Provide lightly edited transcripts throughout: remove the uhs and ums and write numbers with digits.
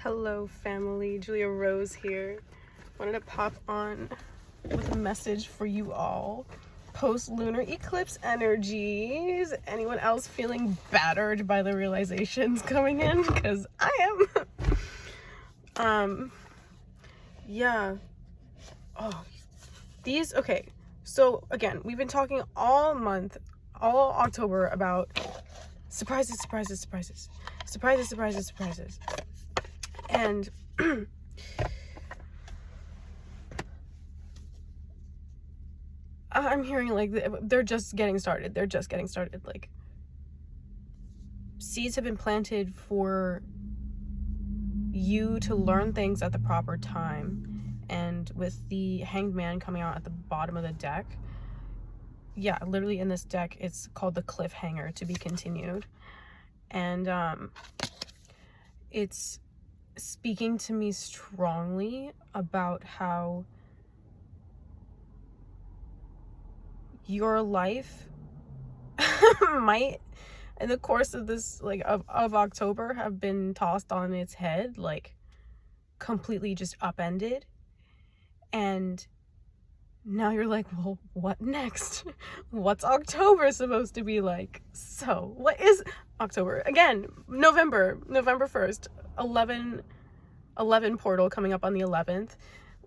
Hello family, Julia Rose here. Wanted to pop on with a message for you all. Post-lunar eclipse energies. Anyone else feeling battered by the realizations coming in? Because I am. Yeah. Oh, these, okay. So again, we've been talking all month, all October about surprises. And I'm hearing like they're just getting started. Like, seeds have been planted for you to learn things at the proper time. And with the Hanged Man coming out at the bottom of the deck, yeah, literally in this deck, it's called the Cliffhanger, to be continued. And it's speaking to me strongly about how your life might, in the course of this, like, of October, have been tossed on its head, like, completely just upended. And now you're like, well, what next? What's October supposed to be like? So, what is October? Again, November 1st, 11 portal coming up on the 11th,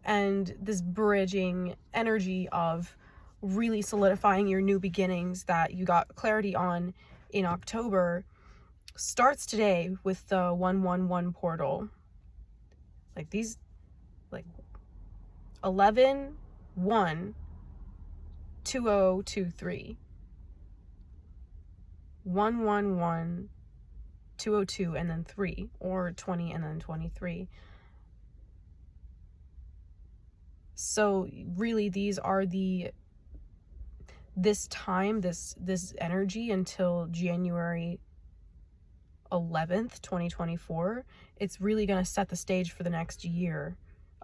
and this bridging energy of really solidifying your new beginnings that you got clarity on in October starts today with the 111 portal. Like these, like 11 1 2023 111 202 and then 3, or 20 and then 23. So really these are this time, this energy until January 11th 2024, it's really going to set the stage for the next year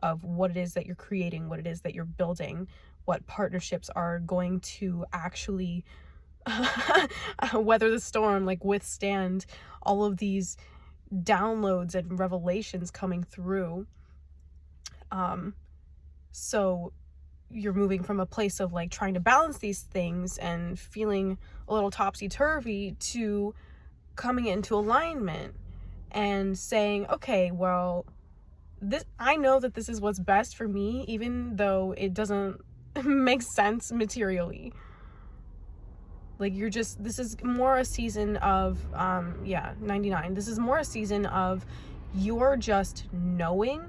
of what it is that you're creating, what it is that you're building, what partnerships are going to actually weather the storm, like withstand all of these downloads and revelations coming through. So you're moving from a place of like trying to balance these things and feeling a little topsy-turvy to coming into alignment and saying, okay, well, I know that this is what's best for me, even though it doesn't make sense materially. Like, this is more a season of 99. This is more a season of you're just knowing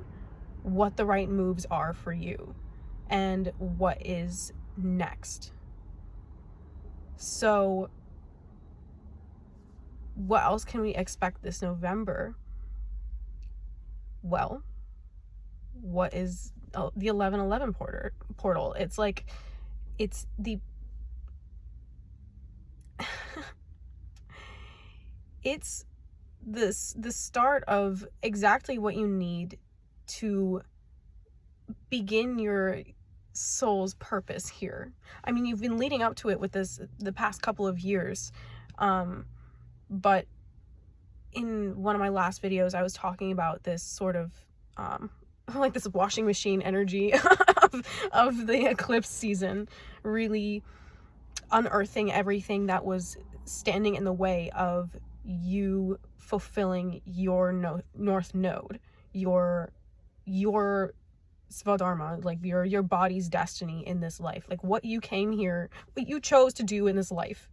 what the right moves are for you and what is next. So what else can we expect this November? Well, what is the 1111 portal? It's like, it's the it's the start of exactly what you need to begin your soul's purpose here. I mean, you've been leading up to it with this the past couple of years, but in one of my last videos I was talking about this sort of like this washing machine energy of the eclipse season, really unearthing everything that was standing in the way of you fulfilling your north node, your svadharma, like your body's destiny in this life, like what you came here, what you chose to do in this life,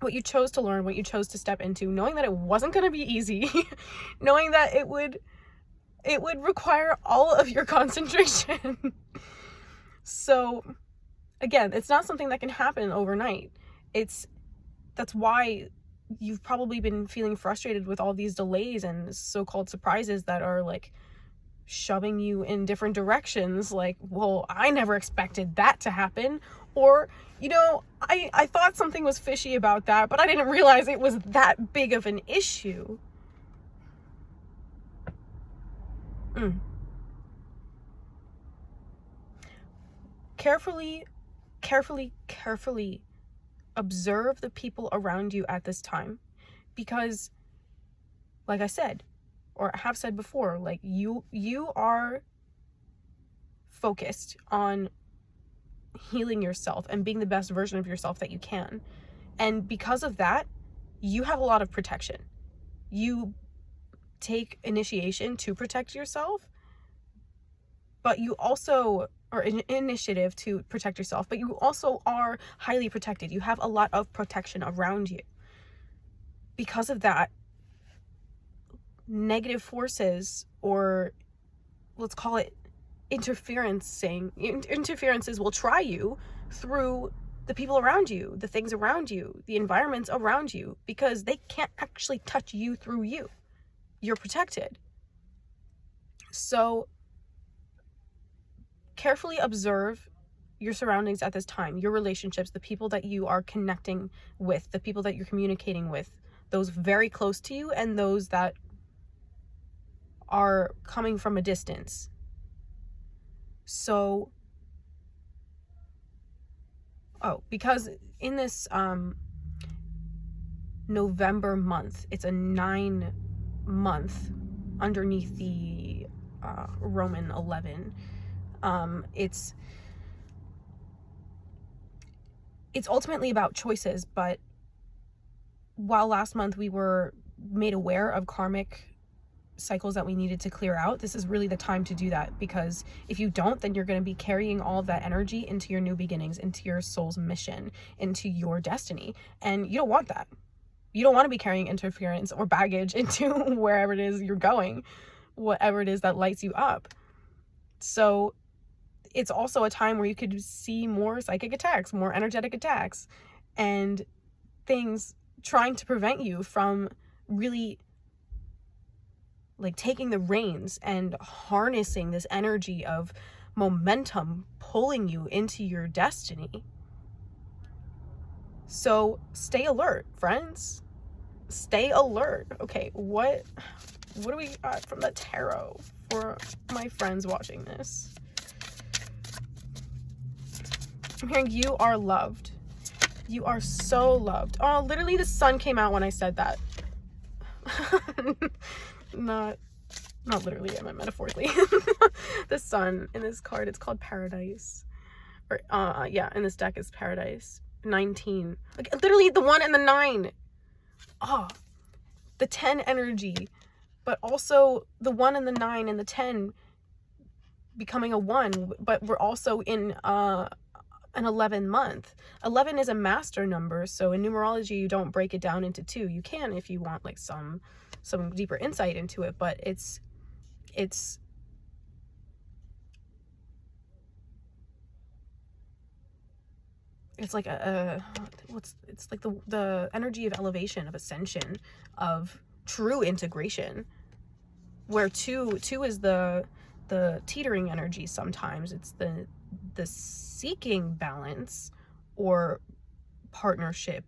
what you chose to learn, what you chose to step into, knowing that it wasn't going to be easy, knowing that it would require all of your concentration. So again, it's not something that can happen overnight. That's why you've probably been feeling frustrated with all these delays and so-called surprises that are like shoving you in different directions. Like, well, I never expected that to happen. Or, you know, I thought something was fishy about that, but I didn't realize it was that big of an issue. Carefully observe the people around you at this time, because like I said, or have said before, like you are focused on healing yourself and being the best version of yourself that you can. And because of that, you have a lot of protection. You take initiation to protect yourself, but you also, or an initiative to protect yourself, but you also are highly protected. You have a lot of protection around you. Because of that, negative forces, or let's call it interferences, will try you through the people around you, the things around you, the environments around you, because they can't actually touch you through you. You're protected. So carefully observe your surroundings at this time, your relationships, the people that you are connecting with, the people that you're communicating with, those very close to you and those that are coming from a distance. So, because in this November month, it's a 9-month underneath the Roman 11. It's ultimately about choices, but while last month we were made aware of karmic cycles that we needed to clear out, this is really the time to do that, because if you don't, then you're going to be carrying all of that energy into your new beginnings, into your soul's mission, into your destiny, and you don't want that. You don't want to be carrying interference or baggage into wherever it is you're going, whatever it is that lights you up. So it's also a time where you could see more psychic attacks, more energetic attacks, and things trying to prevent you from really like taking the reins and harnessing this energy of momentum pulling you into your destiny. So stay alert, friends. Stay alert. Okay, what do we got from the tarot for my friends watching this? I'm hearing you are loved. You are so loved. Oh, literally the sun came out when I said that. Not literally, I meant metaphorically. The sun in this card, it's called Paradise. Or yeah, in this deck is Paradise. 19. Like literally the 1 and the 9. Oh, the 10 energy, but also the 1 and the 9 and the 10 becoming a 1, but we're also in an 11 month. 11 is a master number, so in numerology you don't break it down into 2. You can if you want like some deeper insight into it, but it's like it's like the energy of elevation, of ascension, of true integration, where two is the teetering energy. Sometimes it's the seeking balance or partnership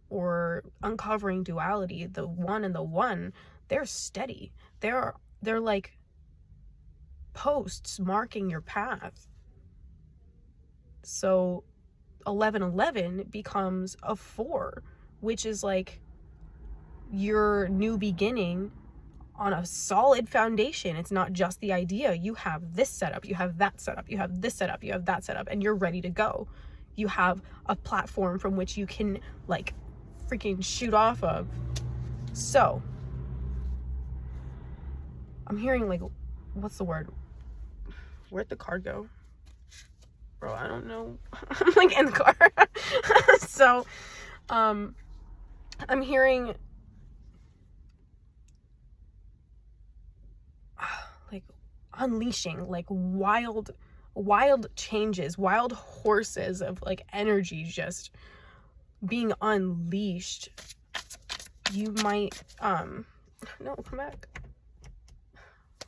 or uncovering duality. The 1 and the 1, they're steady. They're like posts marking your path. So 1111 becomes a 4, which is like your new beginning on a solid foundation. It's not just the idea. You have this setup, you have that setup, you have this setup, you have that setup, and you're ready to go. You have a platform from which you can like freaking shoot off of. So I'm hearing like, what's the word? Where'd the card go? Bro, I don't know. I'm like in the car. So I'm hearing like unleashing like wild changes, wild horses of like energy just being unleashed. You might no, come back.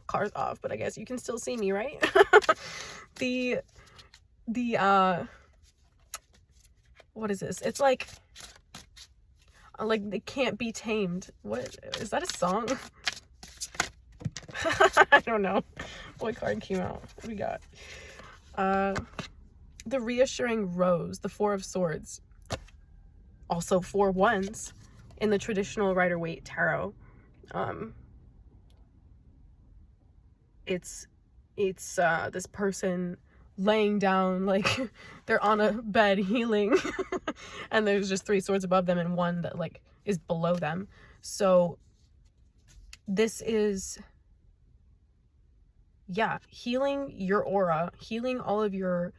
Car's off, but I guess you can still see me, right? the what is this? It's like they can't be tamed. What is that, a song? I don't know what card came out. What we got? The reassuring rose, the 4 of swords, also 4 wands in the traditional Rider-Waite tarot. it's this person laying down, like they're on a bed healing and there's just 3 swords above them and 1 that like is below them. So this is, yeah, healing your aura, healing all of your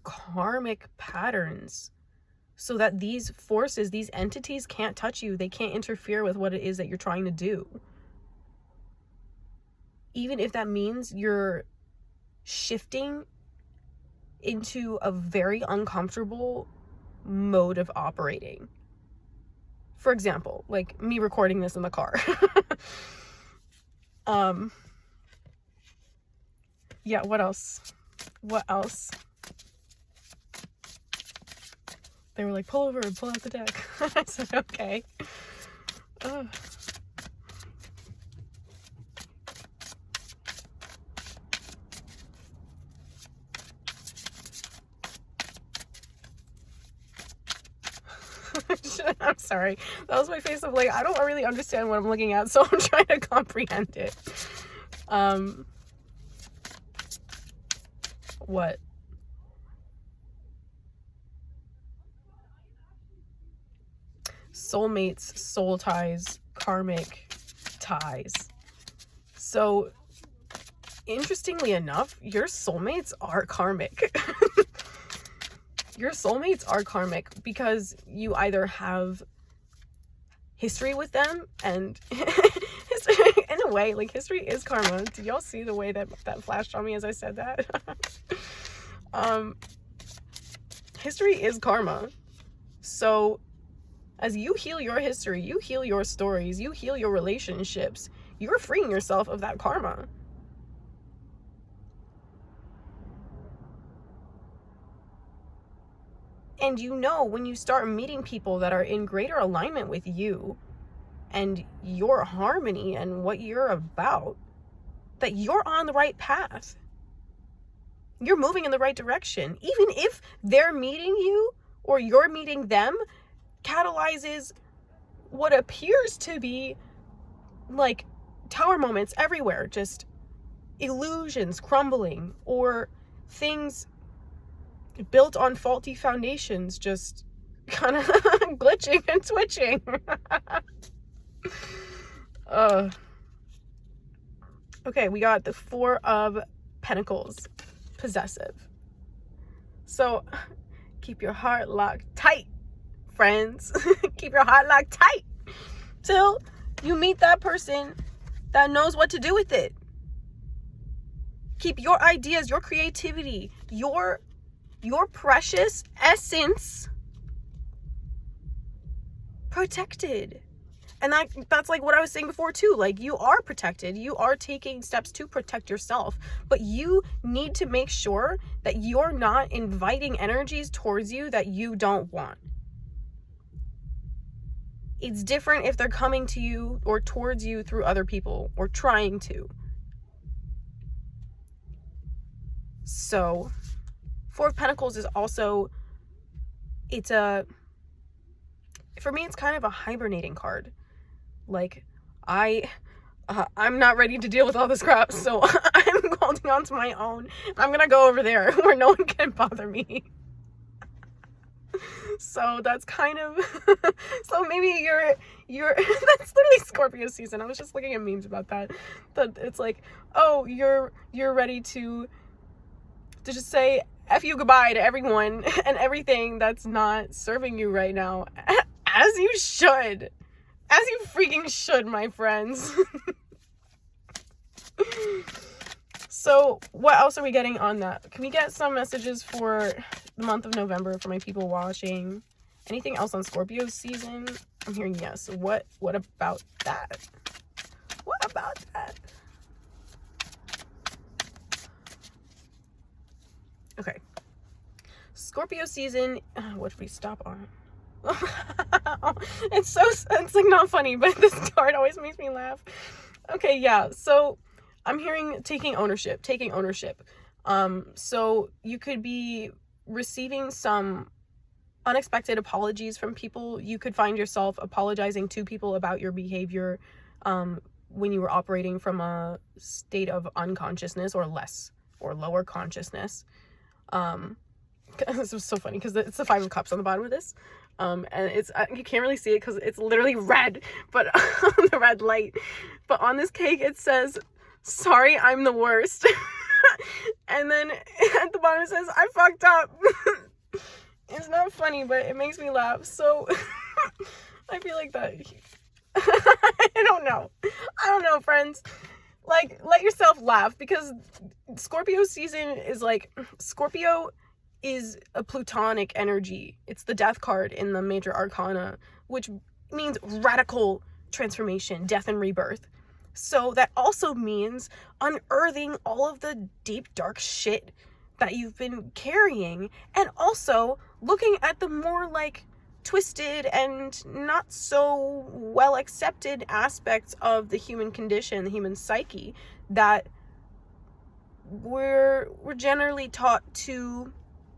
karmic patterns, so that these forces, these entities can't touch you. They can't interfere with what it is that you're trying to do. Even if that means you're shifting into a very uncomfortable mode of operating. For example, like me recording this in the car. Yeah, what else? They were like, pull over and pull out the deck. I said, okay. I'm sorry. That was my face of like, I don't really understand what I'm looking at, so I'm trying to comprehend it. What? Soulmates, soul ties, karmic ties. So, interestingly enough, your soulmates are karmic. Your soulmates are karmic because you either have history with them, and history, in a way, like, history is karma. Did y'all see the way that flashed on me as I said that? History is karma. So as you heal your history, you heal your stories, you heal your relationships, you're freeing yourself of that karma. And you know, when you start meeting people that are in greater alignment with you and your harmony and what you're about, that you're on the right path. You're moving in the right direction. Even if they're meeting you or you're meeting them, catalyzes what appears to be like tower moments everywhere, just illusions crumbling, or things built on faulty foundations just kind of glitching and twitching. Okay, we got the 4 of Pentacles, possessive. So keep your heart locked tight, friends. Keep your heart locked tight till you meet that person that knows what to do with it. Keep your ideas, your creativity, your precious essence protected. And that's like what I was saying before too. Like, you are protected. You are taking steps to protect yourself. But you need to make sure that you're not inviting energies towards you that you don't want. It's different if they're coming to you or towards you through other people or trying to. So 4 of Pentacles is also, for me, it's kind of a hibernating card. Like, I'm not ready to deal with all this crap, so I'm holding on to my own. I'm gonna go over there where no one can bother me. So that's kind of, so maybe you're that's literally Scorpio season. I was just looking at memes about that. That it's like, oh, you're ready to just say F you goodbye to everyone and everything that's not serving you right now. As you should. As you freaking should, my friends. So what else are we getting on that? Can we get some messages for the month of November for my people watching? Anything else on Scorpio season? I'm hearing yes. What about that? What about that? Okay. Scorpio season. What did we stop on? It's like not funny, but this card always makes me laugh. Okay, yeah. So I'm hearing taking ownership. So you could be receiving some unexpected apologies from people. You could find yourself apologizing to people about your behavior. when you were operating from a state of unconsciousness or less or lower consciousness. This was so funny because it's the 5 of Cups on the bottom of this. And it's, you can't really see it because it's literally red, but on the red light. But on this cake, it says, "Sorry, I'm the worst." And then at the bottom it says, "I fucked up." It's not funny, but it makes me laugh. So I feel like that. I don't know, friends. Like, let yourself laugh, because Scorpio season is like, Scorpio is a plutonic energy. It's the death card in the major arcana, which means radical transformation, death and rebirth. So that also means unearthing all of the deep, dark shit that you've been carrying, and also looking at the more like twisted and not so well accepted aspects of the human condition, the human psyche, that we're generally taught to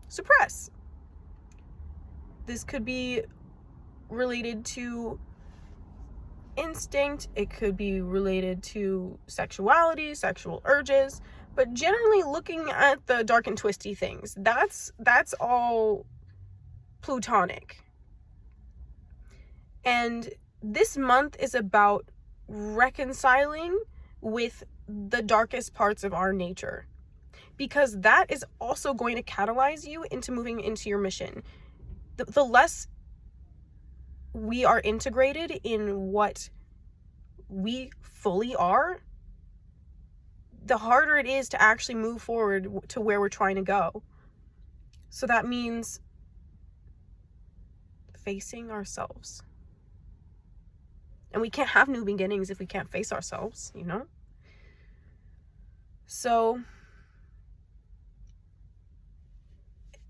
suppress. This could be related to instinct, it could be related to sexuality, sexual urges, but generally looking at the dark and twisty things, that's all plutonic. And this month is about reconciling with the darkest parts of our nature, because that is also going to catalyze you into moving into your mission. The less we are integrated in what we fully are, the harder it is to actually move forward to where we're trying to go. So that means facing ourselves. And we can't have new beginnings if we can't face ourselves, you know? So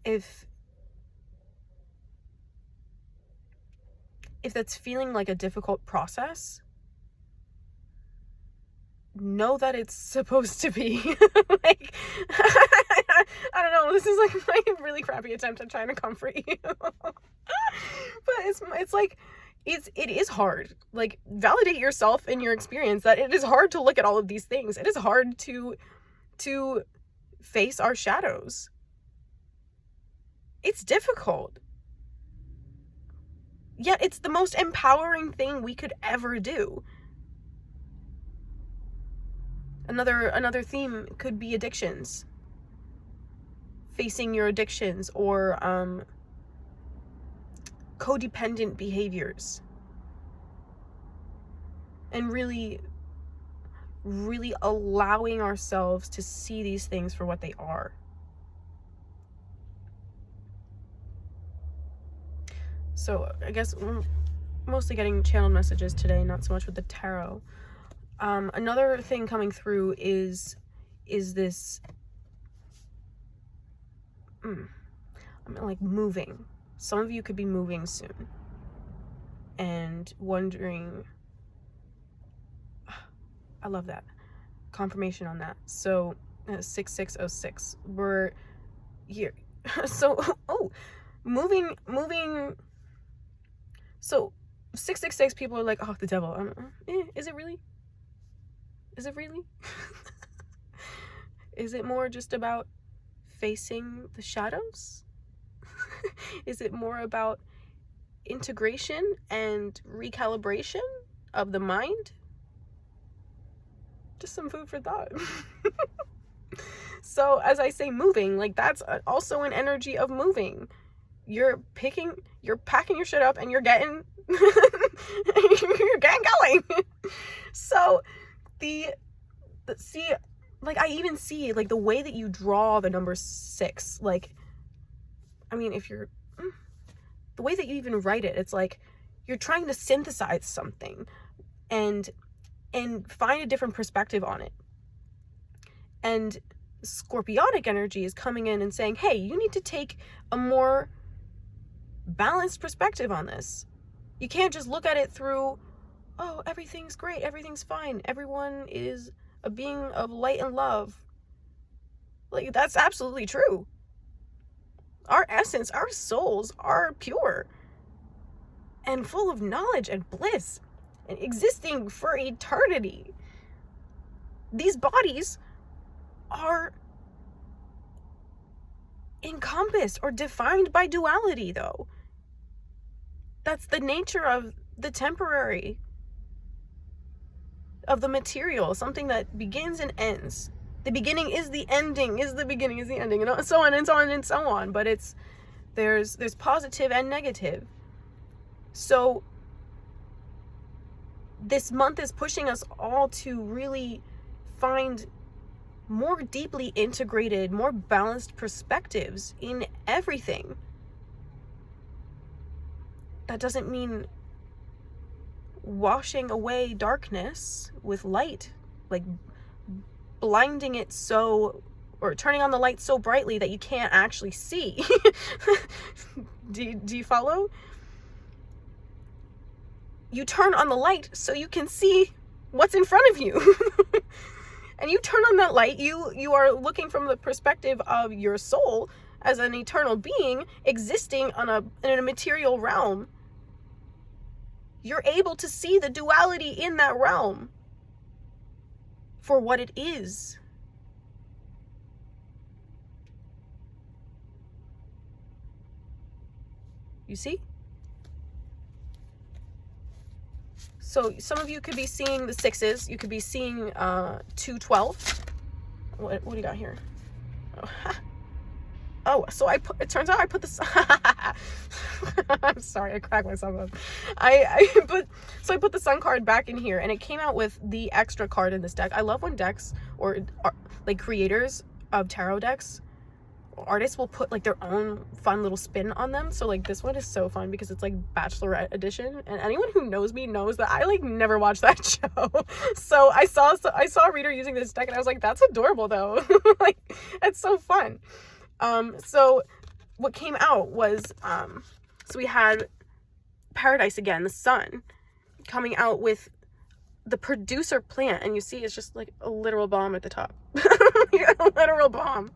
if that's feeling like a difficult process, know that it's supposed to be. Like, I don't know, this is like my really crappy attempt at trying to comfort you. But it's like, it is hard. Like, validate yourself in your experience that it is hard to look at all of these things. It is hard to face our shadows. It's difficult. Yet it's the most empowering thing we could ever do. Another theme could be addictions. Facing your addictions, or codependent behaviors. And really allowing ourselves to see these things for what they are. So I guess we're mostly getting channeled messages today, not so much with the tarot. Another thing coming through is this, like moving. Some of you could be moving soon and wondering, I love that. Confirmation on that. So 6606, we're here. So, moving. So 666, people are like, "Oh, the devil." Is it really? Is it really? Is it more just about facing the shadows? Is it more about integration and recalibration of the mind? Just some food for thought. So as I say, moving, like, that's also an energy of moving. You're packing your shit up and you're getting you're getting going. So see, like, I even see, like, the way that you draw the number 6, like, I mean, if you're the way that you even write it, it's like you're trying to synthesize something and find a different perspective on it. And Scorpionic energy is coming in and saying, hey, you need to take a more balanced perspective on this. You can't just look at it through, oh, everything's great, everything's fine, everyone is a being of light and love. Like, that's absolutely true. Our essence, our souls are pure and full of knowledge and bliss and existing for eternity. these bodies are encompassed or defined by duality, though. That's the nature of the temporary, of the material, something that begins and ends. The beginning is the ending, is the beginning is the ending, and so on and so on and so on. But there's positive and negative. So this month is pushing us all to really find more deeply integrated, more balanced perspectives in everything. That doesn't mean washing away darkness with light, like blinding it or turning on the light so brightly that you can't actually see. Do you follow? You turn on the light so you can see what's in front of you. And you turn on that light, you are looking from the perspective of your soul as an eternal being existing in a material realm. You're able to see the duality in that realm for what it is. You see? So some of you could be seeing the 6s. You could be seeing 212. What do you got here? Oh, so it turns out I put this. I'm sorry, I cracked myself up. I put the sun card back in here, and it came out with the extra card in this deck. I love when decks or like creators of tarot decks, artists will put like their own fun little spin on them. So like this one is so fun because it's like Bachelorette edition, and anyone who knows me knows that I like never watched that show. So I saw a reader using this deck, and I was like, that's adorable though. Like, it's so fun. So what came out was so we had Paradise again, the sun, coming out with the producer plant, and you see it's just like a literal bomb at the top. A literal bomb.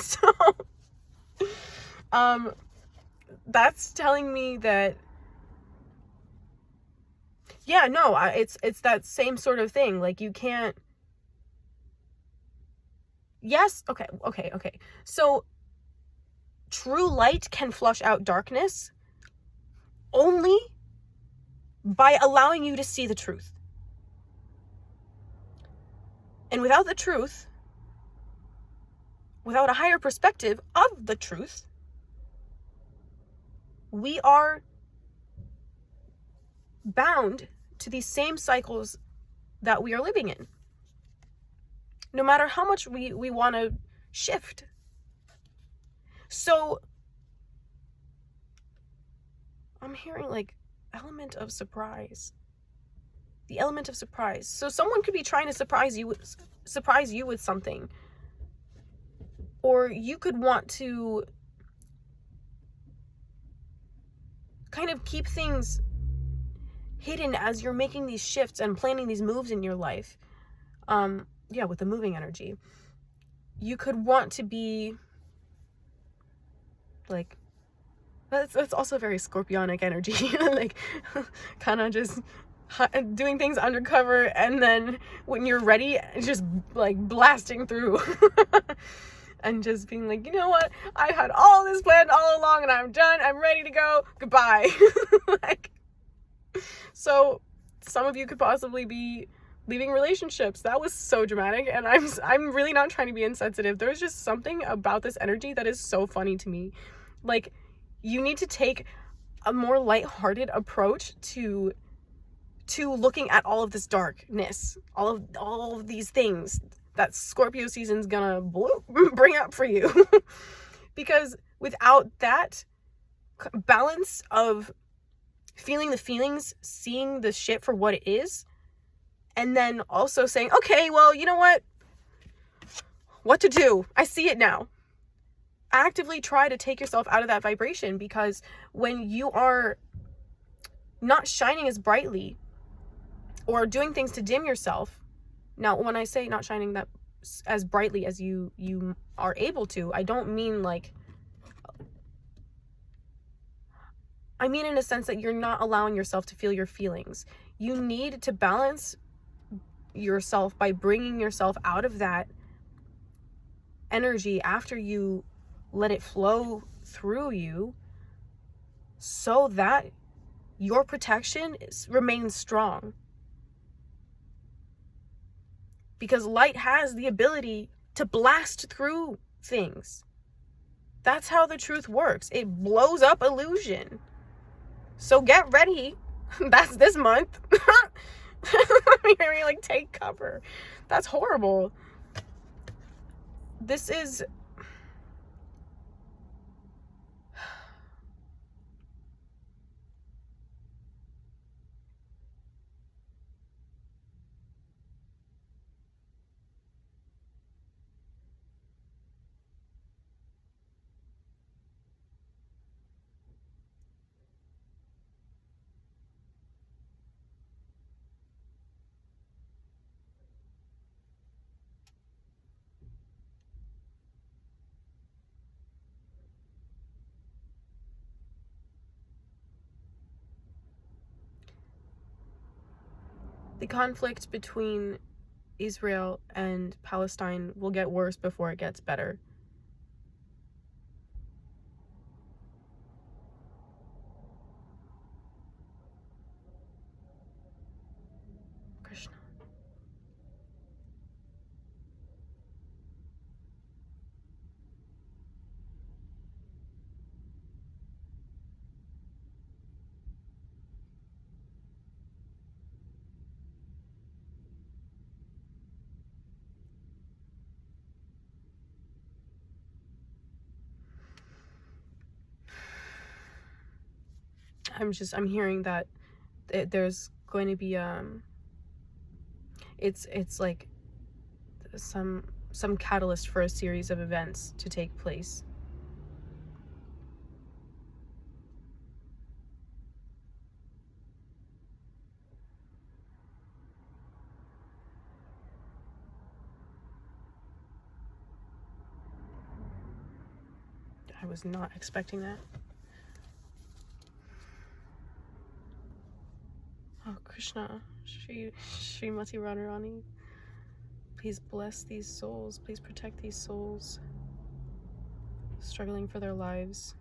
So that's telling me that it's that same sort of thing. Like, you can't. Yes, okay. So true light can flush out darkness only by allowing you to see the truth. And without the truth, without a higher perspective of the truth, we are bound to these same cycles that we are living in. No matter how much we want to shift. So I'm hearing like element of surprise. The element of surprise. So someone could be trying to surprise you with something. Or you could want to kind of keep things hidden as you're making these shifts and planning these moves in your life. With the moving energy. You could want to be like, that's also very Scorpionic energy. Like, kind of just doing things undercover, and then when you're ready, just like blasting through. And just being like, you know what? I had all this planned all along, and I'm done. I'm ready to go. Goodbye. Like, so some of you could possibly be leaving relationships. That was so dramatic, and I'm really not trying to be insensitive. There's just something about this energy that is so funny to me. Like, you need to take a more lighthearted approach to looking at all of this darkness, all of these things that Scorpio season's gonna bring up for you. Because without that balance of feeling the feelings, seeing the shit for what it is, and then also saying, okay, well, you know what to do? I see it now. Actively try to take yourself out of that vibration, because when you are not shining as brightly or doing things to dim yourself. Now, when I say not shining that as brightly as you are able to, I don't mean like, I mean in a sense that you're not allowing yourself to feel your feelings. You need to balance yourself by bringing yourself out of that energy after you let it flow through you, so that your protection remains strong. Because light has the ability to blast through things. That's how the truth works. It blows up illusion. So get ready. That's this month. You're like, take cover. That's horrible. This is... The conflict between Israel and Palestine will get worse before it gets better. Krishna. I'm hearing that there's going to be it's like some catalyst for a series of events to take place. I was not expecting that. Oh, Krishna, Srimati Radharani, please bless these souls. Please protect these souls struggling for their lives.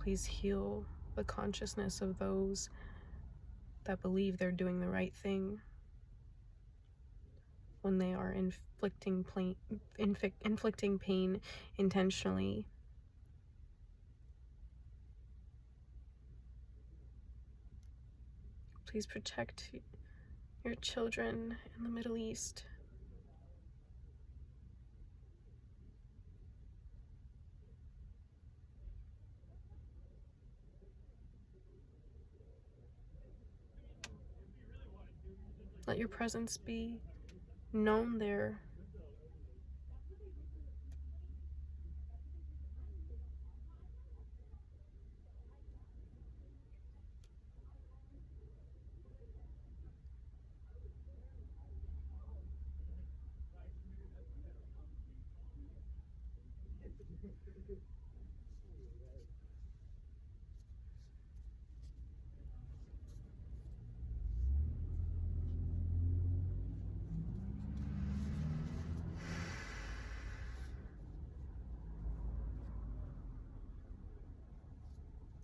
Please heal the consciousness of those that believe they're doing the right thing when they are inflicting pain intentionally. Please protect your children in the Middle East. Let your presence be known there.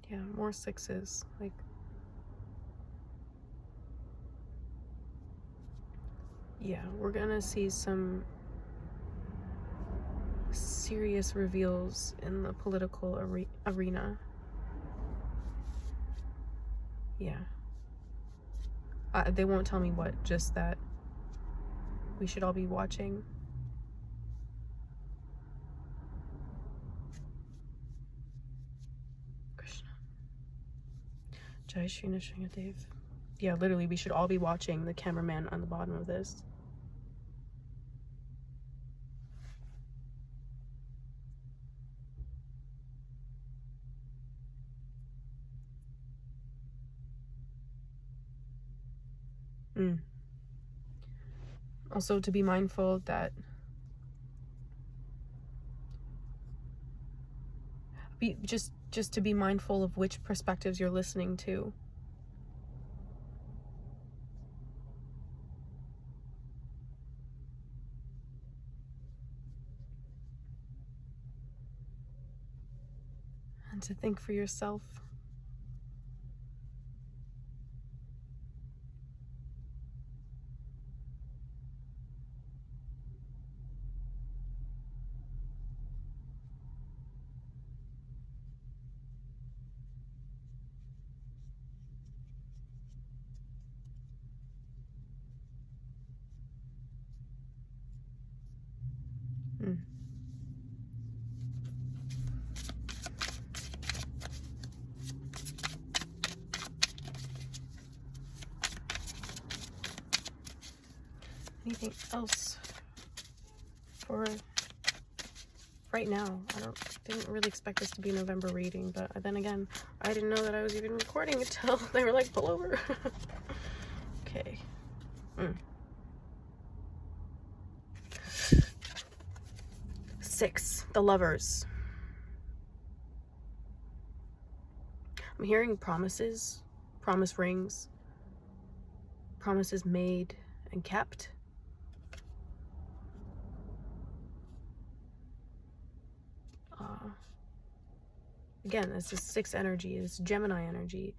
Yeah, more sixes. Like, yeah, we're gonna see some serious reveals in the political arena. Yeah. They won't tell me what, just that we should all be watching. Krishna. Jai Shri Nrsingadev. Yeah, literally, we should all be watching the cameraman on the bottom of this. Also, to be mindful that just just to be mindful of which perspectives you're listening to. And to think for yourself. Anything else for right now? Didn't really expect this to be a November reading, but then again, I didn't know that I was even recording until they were like, pull over. Okay. 6, the Lovers. I'm hearing promises, promise rings, promises made and kept. Again, this is 6 energy, it's Gemini energy.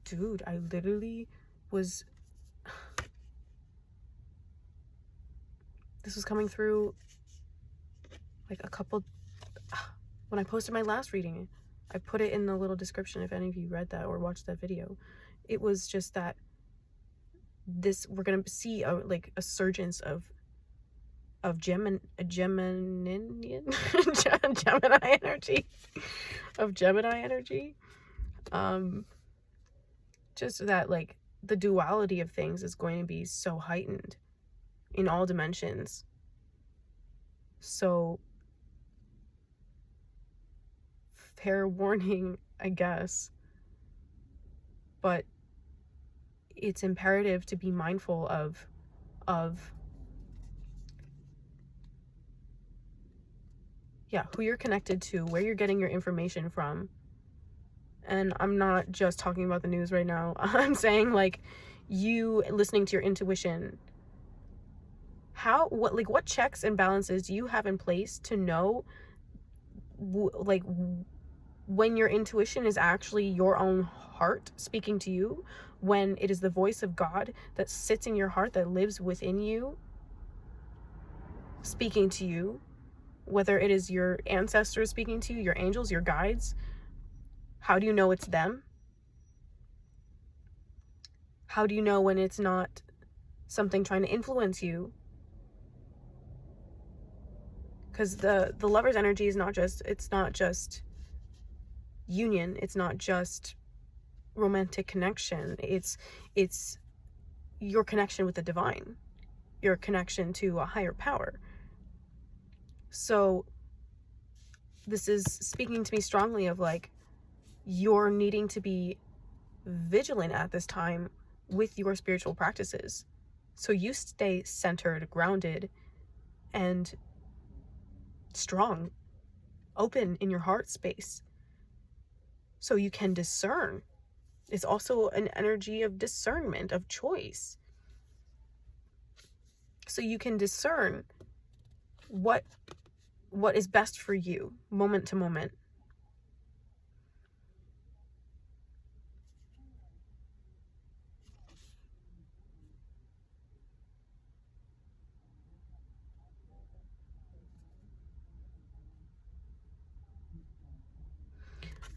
Dude, I literally was... This was coming through like a couple... When I posted my last reading, I put it in the little description if any of you read that or watched that video. It was just that we're going to see a surgence of Gemini energy. Of Gemini energy. Just that like the duality of things is going to be so heightened in all dimensions. So fair warning, I guess, but it's imperative to be mindful of who you're connected to, where you're getting your information from. And I'm not just talking about the news right now. I'm saying like you listening to your intuition. What checks and balances do you have in place to know when your intuition is actually your own heart speaking to you, when it is the voice of God that sits in your heart, that lives within you, speaking to you, whether it is your ancestors speaking to you, your angels, your guides. How do you know it's them? How do you know when it's not something trying to influence you? Because the Lover's energy is not just union, it's not just romantic connection, it's your connection with the divine, your connection to a higher power. So this is speaking to me strongly of like, you're needing to be vigilant at this time with your spiritual practices, so you stay centered, grounded, and strong, open in your heart space, so you can discern. It's also an energy of discernment, of choice, so you can discern what is best for you moment to moment.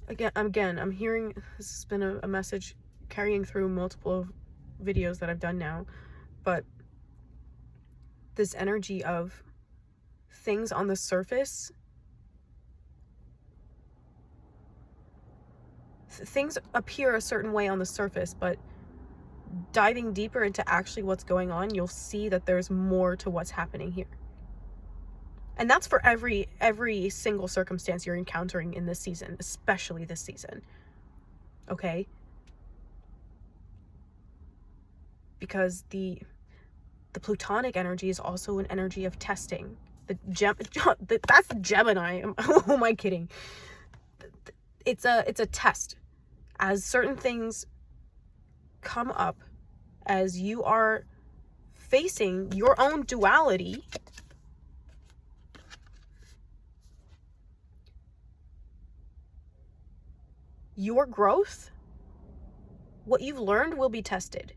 Again, I'm hearing, this has been a message carrying through multiple videos that I've done now, but this energy of things on the surface, things appear a certain way on the surface, but diving deeper into actually what's going on, you'll see that there's more to what's happening here. And that's for every single circumstance you're encountering in this season, especially this season. Okay? Because the Plutonic energy is also an energy of testing. That's Gemini. Who am I kidding? it's a test. As certain things come up, as you are facing your own duality, your growth, what you've learned will be tested.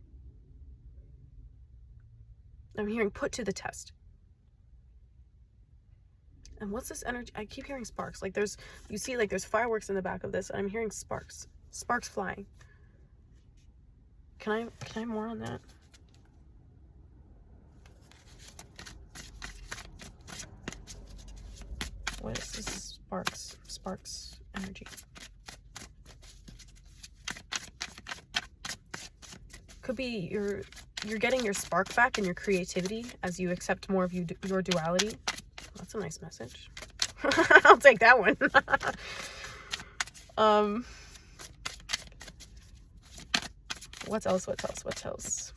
I'm hearing put to the test. And what's this energy? I keep hearing sparks. Like there's fireworks in the back of this, and I'm hearing sparks flying. Can I have more on that? What is this sparks energy? Could be you're getting your spark back and your creativity as you accept more of your duality. That's a nice message. I'll take that one. What else?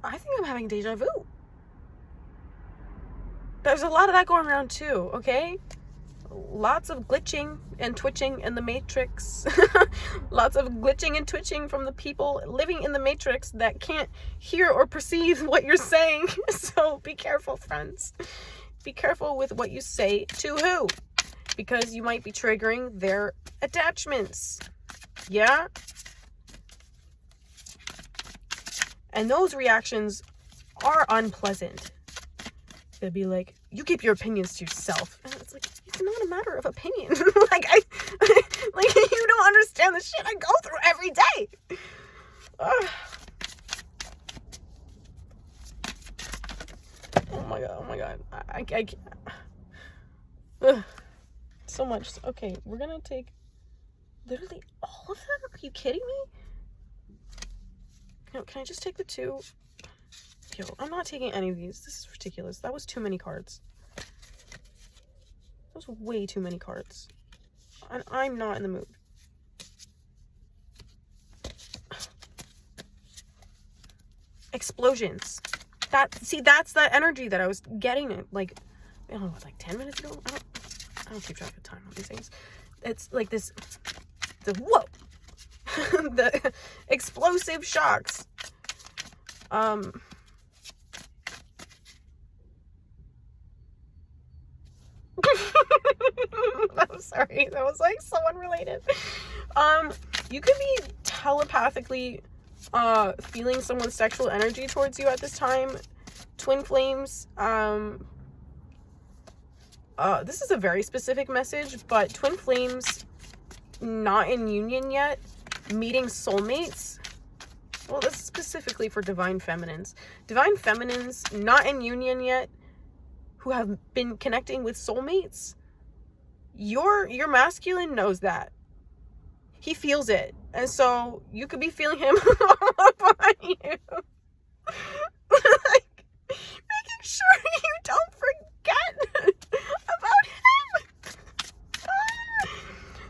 I think I'm having deja vu. There's a lot of that going around too, okay? Lots of glitching and twitching in the matrix. Lots of glitching and twitching from the people living in the matrix that can't hear or perceive what you're saying. So be careful, friends. Be careful with what you say to who, because you might be triggering their attachments. Yeah? And those reactions are unpleasant. They'll be like, you keep your opinions to yourself. And it's like, it's not a matter of opinion. like you don't understand the shit I go through every day. Oh my god. I can't. So much. Okay, we're gonna take literally all of them? Are you kidding me? Can I just take the two? Yo, I'm not taking any of these. This is ridiculous. That was too many cards. That was way too many cards. I'm not in the mood. Explosions. That's that energy that I was getting, like, I don't know, like 10 minutes ago? I don't keep track of time on these things. It's like this, whoa! The explosive shocks. I'm sorry, that was like so unrelated. You could be telepathically feeling someone's sexual energy towards you at this time. Twin flames. This is a very specific message, but twin flames not in union yet, meeting soulmates. Well, this is specifically for divine feminines. Divine feminines not in union yet, who have been connecting with soulmates. Your masculine knows that. He feels it. And so you could be feeling him behind you. Like, making sure you don't forget about him.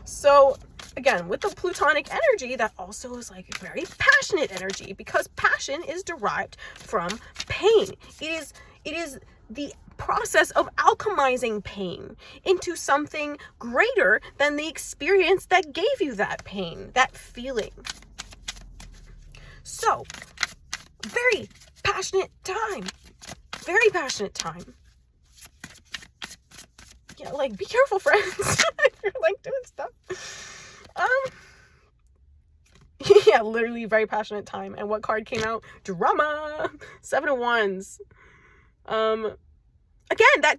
So again, with the Plutonic energy, that also is like very passionate energy, because passion is derived from pain. It is the process of alchemizing pain into something greater than the experience that gave you that pain, that feeling. So, very passionate time. Very passionate time. Yeah, like, be careful, friends, if you're like doing stuff. Yeah, literally very passionate time. And what card came out? Drama. 7 of Wands. Again, the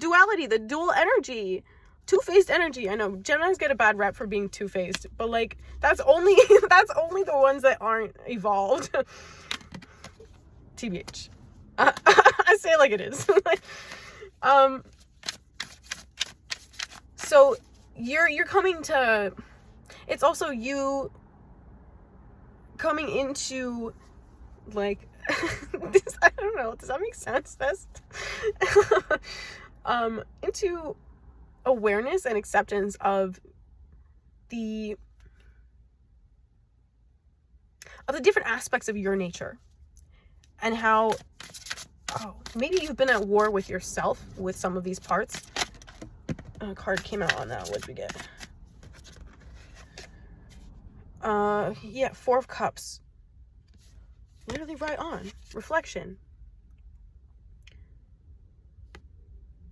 duality, the dual energy, two-faced energy. I know Geminis get a bad rep for being two-faced, but like that's only the ones that aren't evolved. TBH. I say it like it is. So you're coming to. It's also you coming into like I don't know, does that make sense? Into awareness and acceptance of the different aspects of your nature, and how maybe you've been at war with yourself with some of these parts. A card came out on that. What did we get? Yeah, Four of Cups. Literally right on. Reflection.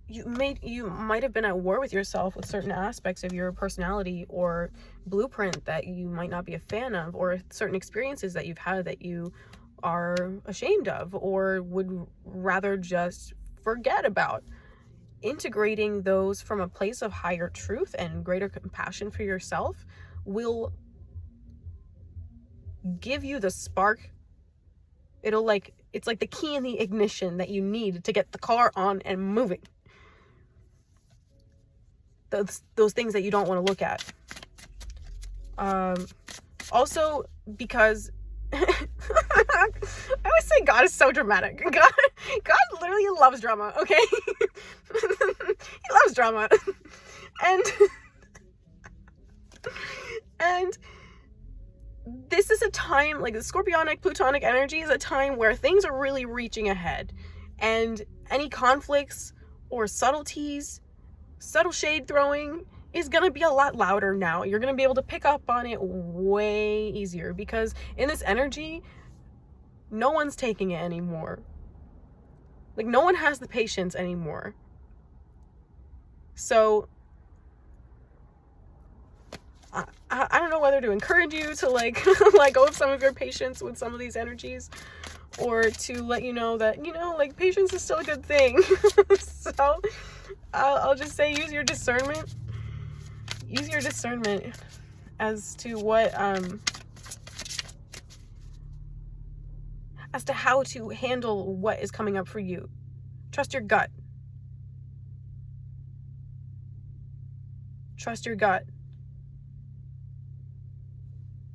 You might have been at war with yourself with certain aspects of your personality or blueprint that you might not be a fan of, or certain experiences that you've had that you are ashamed of or would rather just forget about. Integrating those from a place of higher truth and greater compassion for yourself will give you the spark. It's like the key in the ignition that you need to get the car on and moving. Those things that you don't want to look at. Also, because I always say God is so dramatic. God literally loves drama, okay? He loves drama. And this is a time, like the Scorpionic, Plutonic energy is a time where things are really reaching ahead. And any conflicts or subtleties, subtle shade throwing is going to be a lot louder now. You're going to be able to pick up on it way easier, because in this energy, no one's taking it anymore. Like, no one has the patience anymore. So I don't know whether to encourage you to like let go of some of your patience with some of these energies, or to let you know that, like, patience is still a good thing. So I'll just say, use your discernment. Use your discernment as to what, as to how to handle what is coming up for you. Trust your gut. Trust your gut.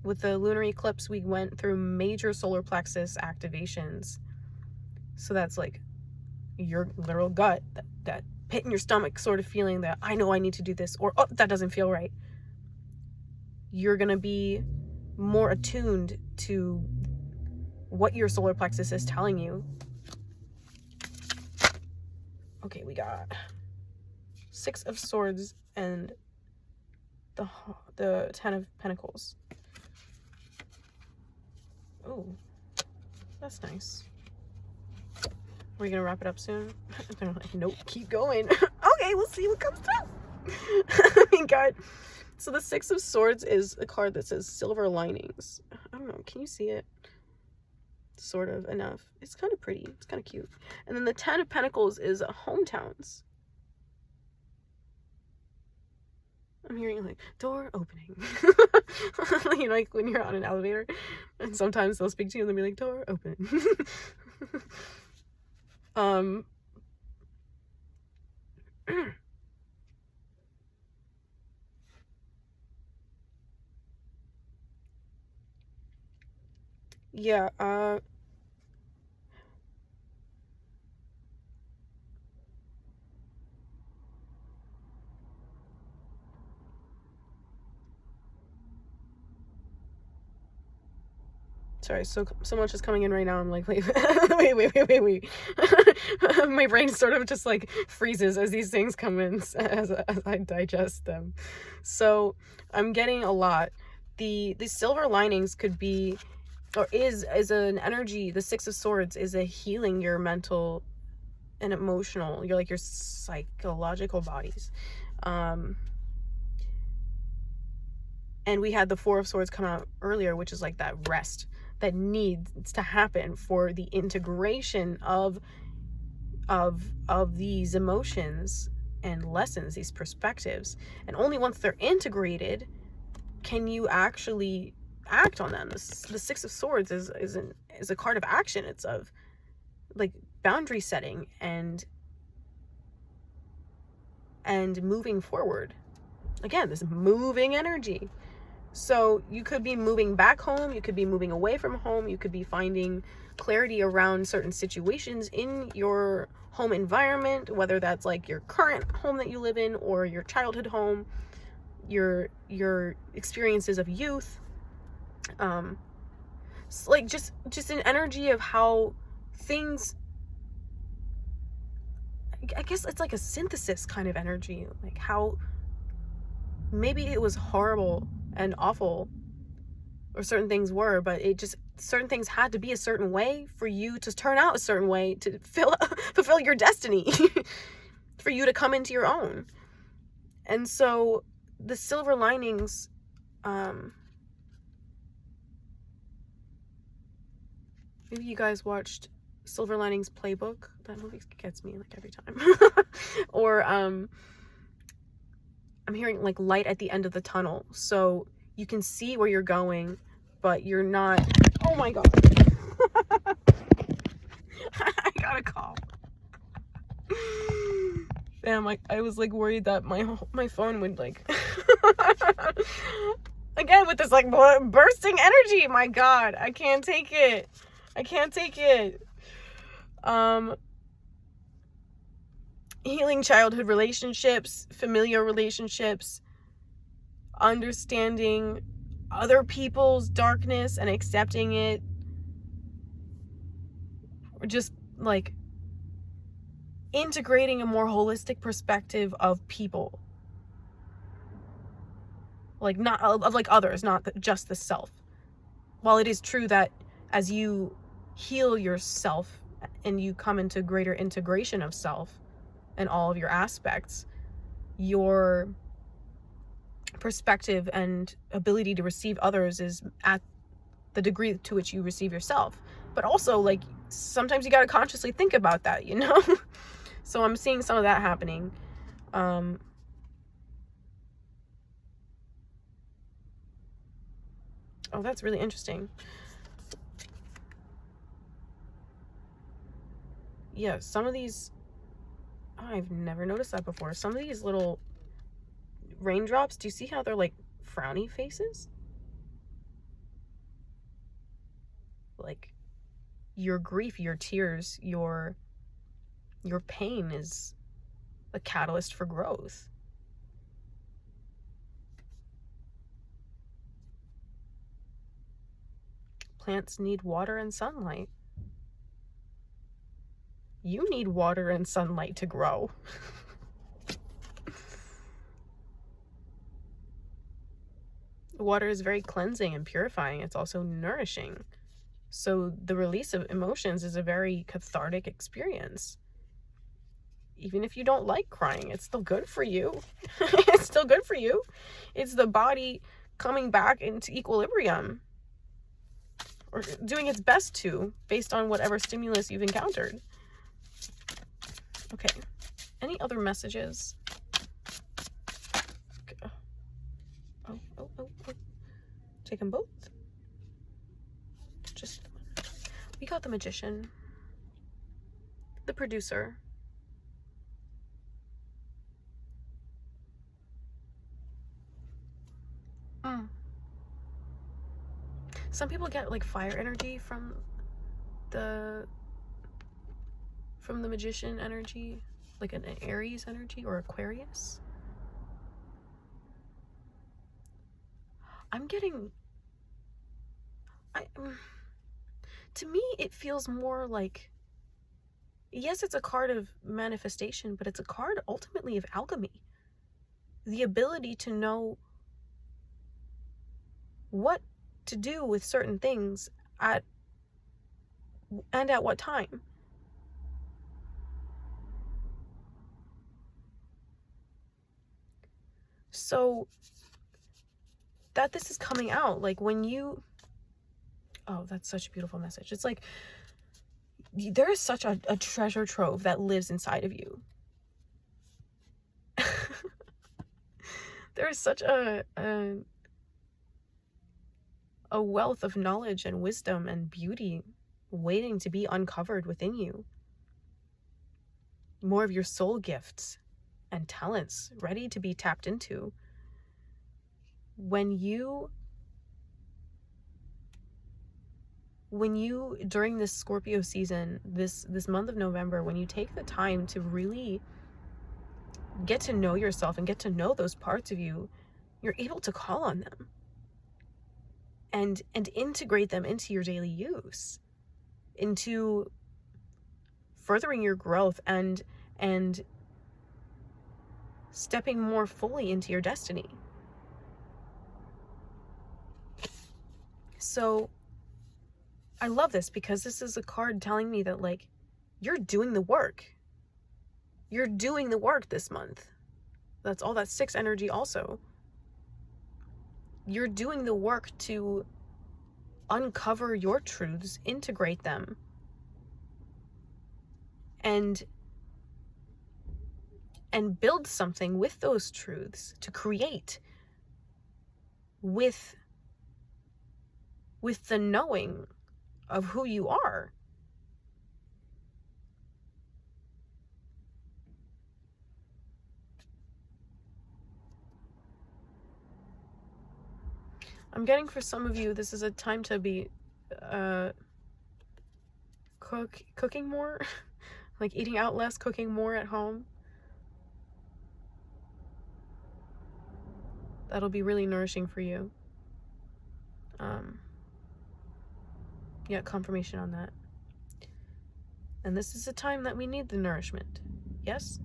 With the lunar eclipse, we went through major solar plexus activations. So that's like your literal gut, that pit in your stomach sort of feeling that I know I need to do this, or oh, that doesn't feel right. You're going to be more attuned to what your solar plexus is telling you. Okay, we got Six of Swords and the Ten of Pentacles. Oh, that's nice. Are we gonna wrap it up soon? They're like, nope, keep going. Okay, we'll see what comes through. We got, so the Six of Swords is a card that says silver linings. I don't know, can you see it? Sort of enough. It's kind of pretty. It's kind of cute. And then the Ten of Pentacles is hometowns. I'm hearing like door opening. Like when you're on an elevator and sometimes they'll speak to you and they'll be like, door open. Yeah, sorry, so much is coming in right now. I'm like, wait. My brain sort of just like freezes as these things come in, as I digest them. So I'm getting a lot. The silver linings could be, or is an energy. The Six of Swords is a healing your mental and emotional, your psychological bodies. And we had the Four of Swords come out earlier, which is like that rest that needs to happen for the integration of these emotions and lessons, these perspectives. And only once they're integrated can you actually act on them. The Six of Swords is a card of action. It's of like boundary setting and moving forward. Again, this moving energy. So you could be moving back home, you could be moving away from home, you could be finding clarity around certain situations in your home environment, whether that's like your current home that you live in or your childhood home, your experiences of youth. So like just an energy of how things, I guess it's like a synthesis kind of energy, like how maybe it was horrible and awful, or certain things were, but it just, certain things had to be a certain way for you to turn out a certain way to fulfill your destiny, for you to come into your own. And so the silver linings, maybe you guys watched Silver Linings Playbook. That movie gets me like every time. Or I'm hearing like light at the end of the tunnel, so you can see where you're going, but you're not. Oh my god. I got a call. Damn, I was like worried that my phone would like again with this like bursting energy. My god, I can't take it. Healing childhood relationships, familiar relationships, understanding other people's darkness and accepting it, or just like integrating a more holistic perspective of people, like not of like others, not just the self. While it is true that as you heal yourself and you come into greater integration of self and all of your aspects, your perspective and ability to receive others is at the degree to which you receive yourself. But also, like, sometimes you got to consciously think about that, you know? So I'm seeing some of that happening. Oh, that's really interesting. Yeah, some of these, I've never noticed that before. Some of these little raindrops, do you see how they're like frowny faces? Like your grief, your tears, your pain is a catalyst for growth. Plants need water and sunlight. You need water and sunlight to grow. Water is very cleansing and purifying. It's also nourishing. So the release of emotions is a very cathartic experience. Even if you don't like crying, it's still good for you. It's still good for you. It's the body coming back into equilibrium, or doing its best to, based on whatever stimulus you've encountered. Okay, any other messages? Okay. Oh. Take them both. We got the Magician, the Producer, Some people get like fire energy from the Magician energy, like an Aries energy or Aquarius. I'm getting, to me it feels more like, yes, it's a card of manifestation, but it's a card ultimately of alchemy. The ability to know what to do with certain things at what time. So that this is coming out, like when you, oh, that's such a beautiful message. It's like there is such a treasure trove that lives inside of you. There is such a wealth of knowledge and wisdom and beauty waiting to be uncovered within you. More of your soul gifts and talents ready to be tapped into when you when you, during this Scorpio season, this month of November, when you take the time to really get to know yourself and get to know those parts of you, you're able to call on them and integrate them into your daily use, into furthering your growth and stepping more fully into your destiny. So I love this because this is a card telling me that, like, you're doing the work. You're doing the work this month. That's all that 6 energy also. You're doing the work to uncover your truths, integrate them, and build something with those truths, to create with the knowing of who you are. I'm getting, for some of you, this is a time to be cooking more, like eating out less, cooking more at home. That'll be really nourishing for you. Yeah, confirmation on that. And this is a time that we need the nourishment. Yes?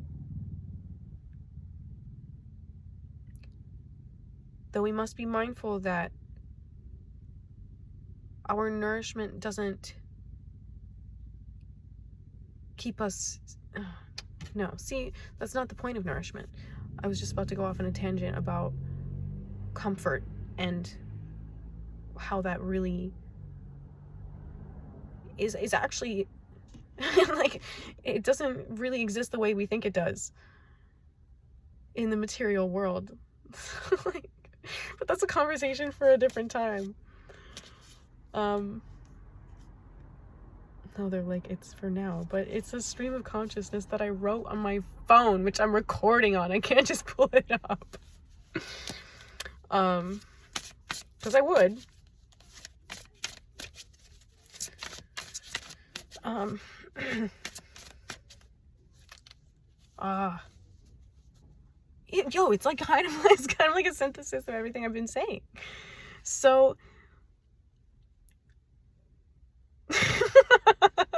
Though we must be mindful that our nourishment doesn't keep us... No, see, that's not the point of nourishment. I was just about to go off on a tangent about comfort and how that really is actually like, it doesn't really exist the way we think it does in the material world. Like, but that's a conversation for a different time. No, they're like, it's for now, but it's a stream of consciousness that I wrote on my phone, which I'm recording on. I can't just pull it up. Because I would. It's like kind of like a synthesis of everything I've been saying. So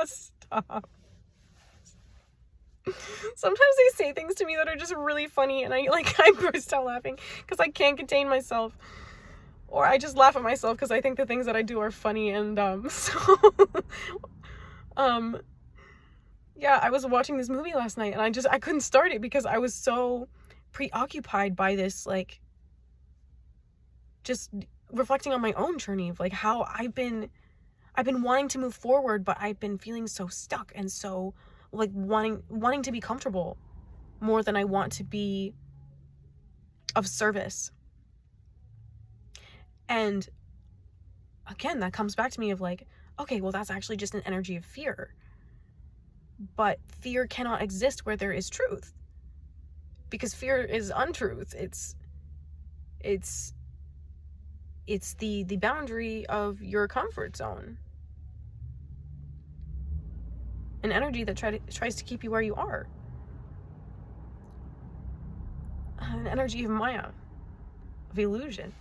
stop. Sometimes they say things to me that are just really funny, and I burst out laughing because I can't contain myself, or I just laugh at myself because I think the things that I do are funny. And yeah, I was watching this movie last night, and I couldn't start it because I was so preoccupied by this, like, just reflecting on my own journey of, like, how I've been wanting to move forward, but I've been feeling so stuck and so, like, wanting to be comfortable more than I want to be of service. And again, that comes back to me of, like, okay, well, that's actually just an energy of fear. But fear cannot exist where there is truth, because fear is untruth. It's the boundary of your comfort zone. An energy that tries to keep you where you are. An energy of Maya, of illusion.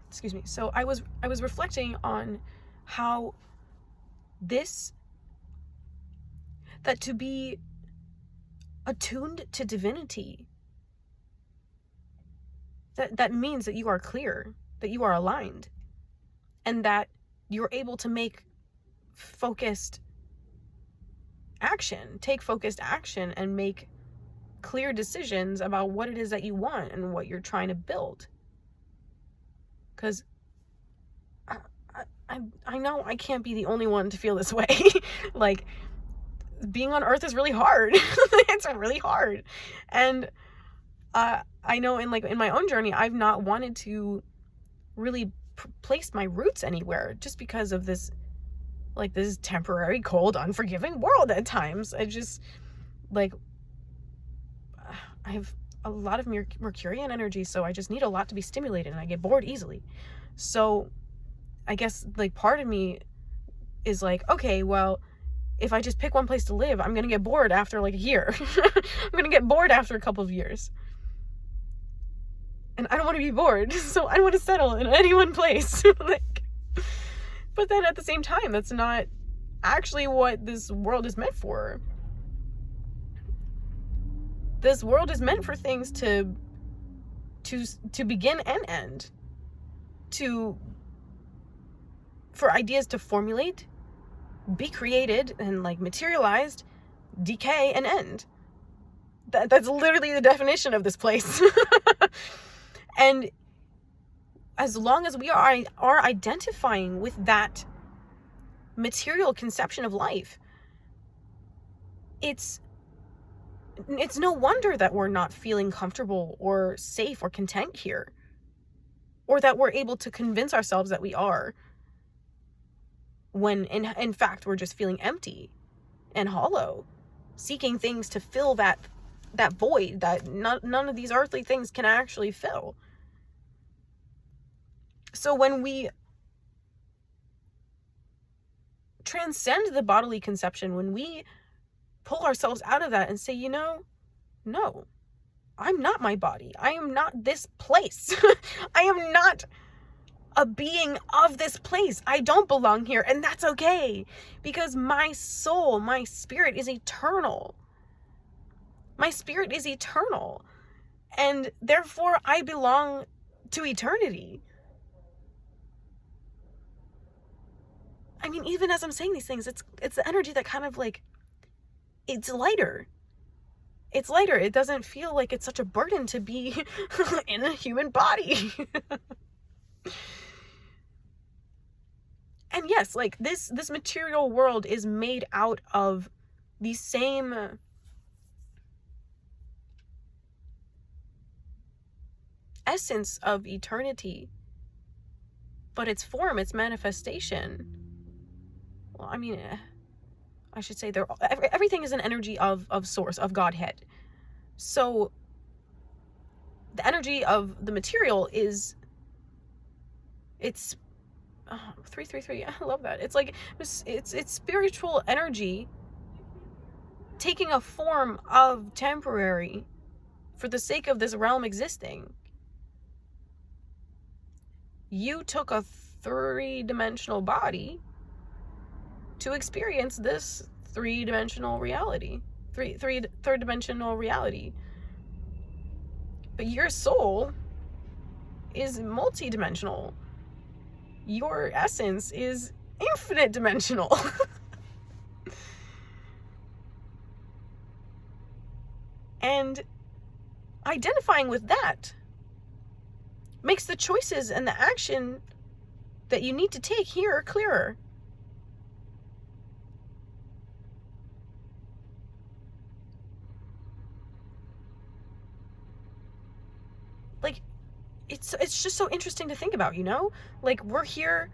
Excuse me. So I was reflecting on how that to be attuned to divinity, that means that you are clear, that you are aligned, and that you're able to make take focused action and make clear decisions about what it is that you want and what you're trying to build. Because I know I can't be the only one to feel this way. Like, being on Earth is really hard. It's really hard. And I know in my own journey, I've not wanted to really place my roots anywhere just because of this, like, this temporary, cold, unforgiving world at times. I just, like, I have a lot of Mercurian energy, so I just need a lot to be stimulated, and I get bored easily. So I guess, like, part of me is like, okay, well, if I just pick one place to live, I'm going to get bored after like a year. I'm going to get bored after a couple of years. And I don't want to be bored, so I don't want to settle in any one place. Like, but then at the same time, that's not actually what this world is meant for. This world is meant for things to begin and end. For ideas to formulate, be created, and like materialized, decay, and end. That's literally the definition of this place. And as long as we are identifying with that material conception of life, it's no wonder that we're not feeling comfortable or safe or content here, or that we're able to convince ourselves that we are, when in fact we're just feeling empty and hollow, seeking things to fill that void that none of these earthly things can actually fill. So when we transcend the bodily conception, when we pull ourselves out of that and say, no, I'm not my body. I am not this place. I am not a being of this place. I don't belong here, and that's okay, because my soul, my spirit is eternal. My spirit is eternal, and therefore I belong to eternity. I mean, even as I'm saying these things, it's the energy that kind of like, it's lighter. It's lighter. It doesn't feel like it's such a burden to be in a human body. And yes, like this material world is made out of the same essence of eternity, but its form, its manifestation, well, I mean, I should say everything is an energy of source, of Godhead. So the energy of the material it's 333. I love that. It's like it's spiritual energy taking a form of temporary for the sake of this realm existing. You took a 3-dimensional body to experience this 3-dimensional reality, third-dimensional reality. But your soul is multi-dimensional. Your essence is infinite dimensional. And identifying with that makes the choices and the action that you need to take here clearer. Like, it's just so interesting to think about, Like, we're here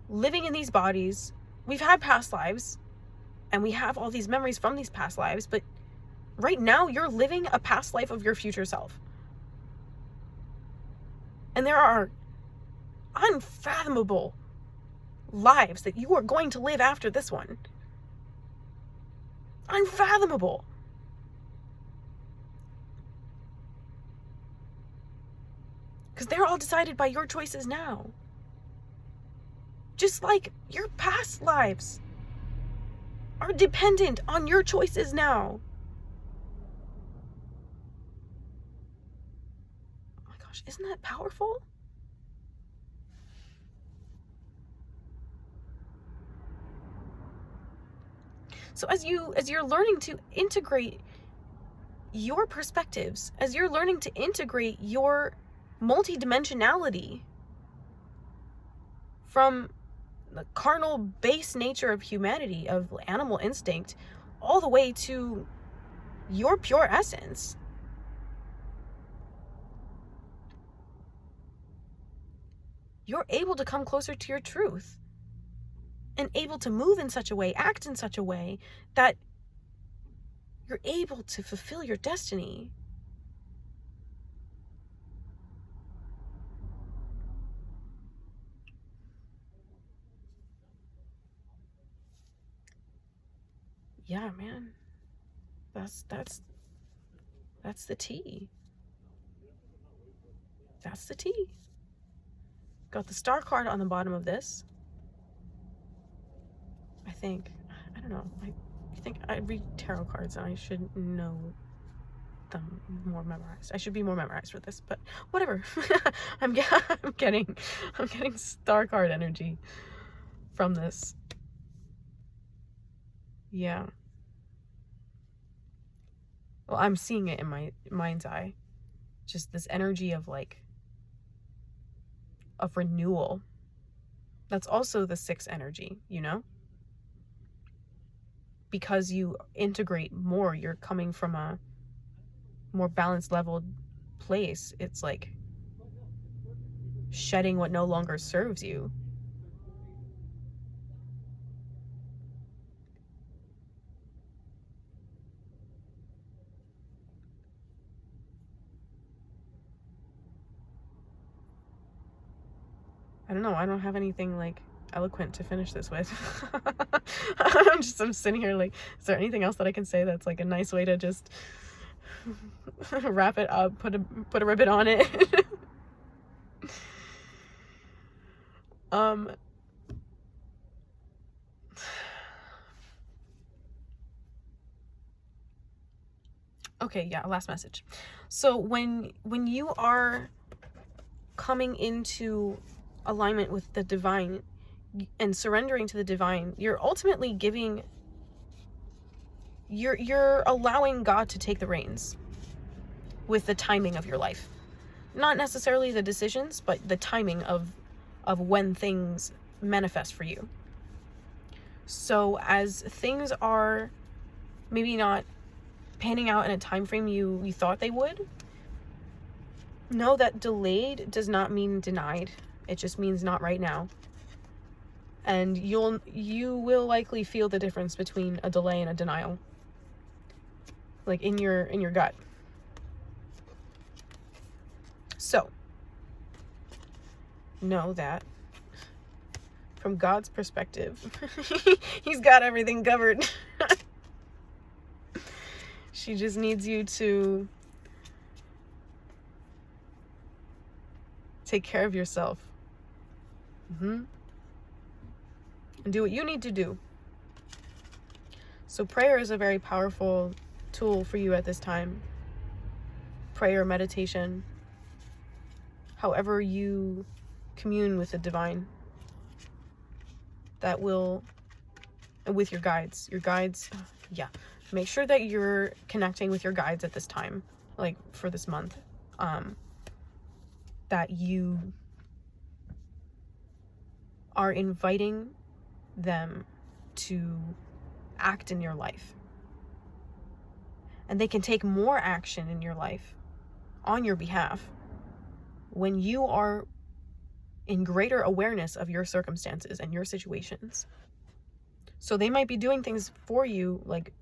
living in these bodies. We've had past lives, and we have all these memories from these past lives, but right now you're living a past life of your future self. And there are unfathomable lives that you are going to live after this one. Unfathomable. Because they're all decided by your choices now. Just like your past lives are dependent on your choices now. Oh my gosh, isn't that powerful? So as you're learning to integrate your perspectives, as you're learning to integrate your multidimensionality from the carnal base nature of humanity, of animal instinct, all the way to your pure essence, you're able to come closer to your truth and able to move in such a way, act in such a way that you're able to fulfill your destiny. yeah, man, that's the tea. That's the tea. Got the star card on the bottom of this. I think, I don't know, I think I read tarot cards and I should know them more memorized. I should be more memorized for this, but whatever. I'm getting star card energy from this. Yeah. Well, I'm seeing it in my mind's eye. Just this energy of like, of renewal. That's also the 6 energy, you know? Because you integrate more, you're coming from a more balanced, leveled place. It's like shedding what no longer serves you. I don't know, I don't have anything like eloquent to finish this with. I'm sitting here like, is there anything else that I can say that's like a nice way to just wrap it up, put a ribbon on it? Okay, yeah, last message. So when you are coming into alignment with the divine and surrendering to the divine, you're ultimately giving, you're allowing God to take the reins with the timing of your life. Not necessarily the decisions, but the timing of when things manifest for you. So as things are maybe not panning out in a time frame you thought they would, know that delayed does not mean denied. It just means not right now. And you will likely feel the difference between a delay and a denial, like in your gut. So know that from God's perspective, he's got everything covered. She just needs you to take care of yourself. And do what you need to do. So prayer is a very powerful tool for you at this time. Prayer, meditation, however you commune with the divine, that will, with your guides, yeah. Make sure that you're connecting with your guides at this time, like for this month, that you are inviting them to act in your life. And they can take more action in your life on your behalf when you are in greater awareness of your circumstances and your situations. So they might be doing things for you, like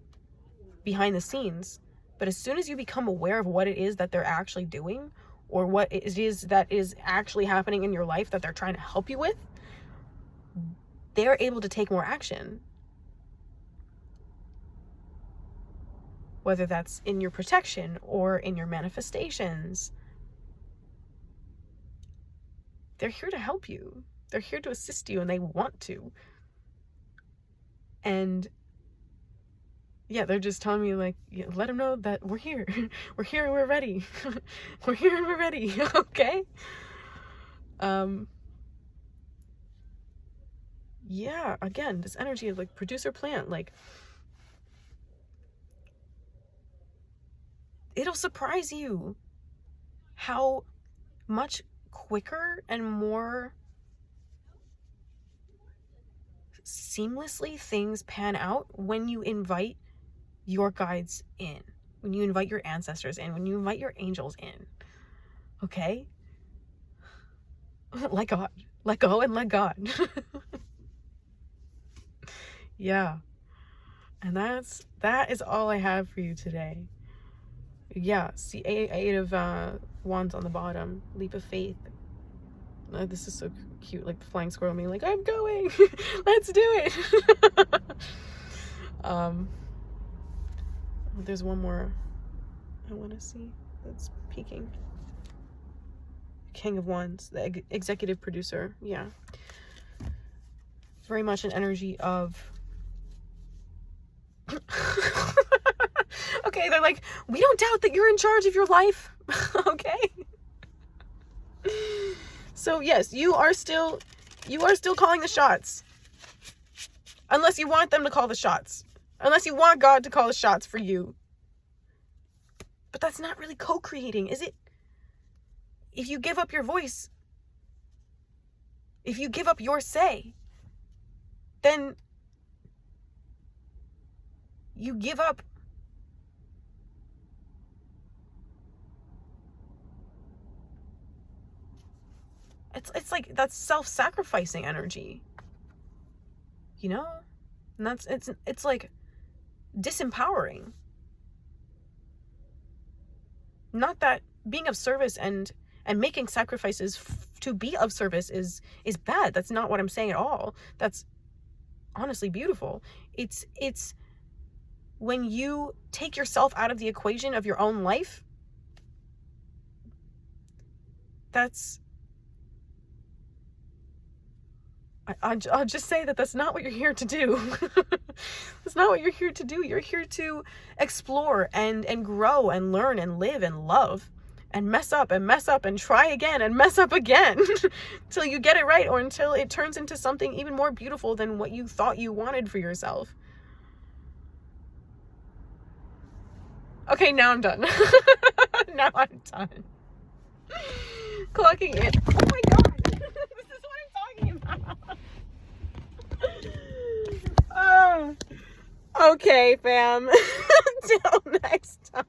behind the scenes, but as soon as you become aware of what it is that they're actually doing, or what it is that is actually happening in your life that they're trying to help you with, they're able to take more action. Whether that's in your protection or in your manifestations. They're here to help you. They're here to assist you, and they want to. And yeah, they're just telling me, like, yeah, let them know that we're here. We're here and we're ready. We're here and we're ready. Okay? Yeah, again, this energy of like producer plant, like, it'll surprise you how much quicker and more seamlessly things pan out when you invite your guides in, when you invite your ancestors in, when you invite your angels in. Okay? Let God. Let go and let God. Yeah. And that is all I have for you today. Yeah, see, eight of wands on the bottom. Leap of faith. This is so cute, like the flying squirrel me, like, I'm going. Let's do it. There's one more I want to see that's peeking. King of Wands, the executive producer. Yeah. Very much an energy of... Okay, they're like, we don't doubt that you're in charge of your life. Okay. So yes, you are still calling the shots. Unless you want them to call the shots. Unless you want God to call the shots for you. But that's not really co-creating, is it? If you give up your voice, if you give up your say, then you give up it's like that's self-sacrificing energy, you know? And that's it's like disempowering. Not that being of service and making sacrifices to be of service is bad. That's not what I'm saying at all. That's honestly beautiful. It's when you take yourself out of the equation of your own life, that's... I'll just say that's not what you're here to do. That's not what you're here to do. You're here to explore and grow and learn and live and love and mess up and try again and mess up again till you get it right, or until it turns into something even more beautiful than what you thought you wanted for yourself. Okay, now I'm done. Now I'm done. Clocking in. Oh my God. This is what I'm talking about. Oh. Okay, fam. Till next time.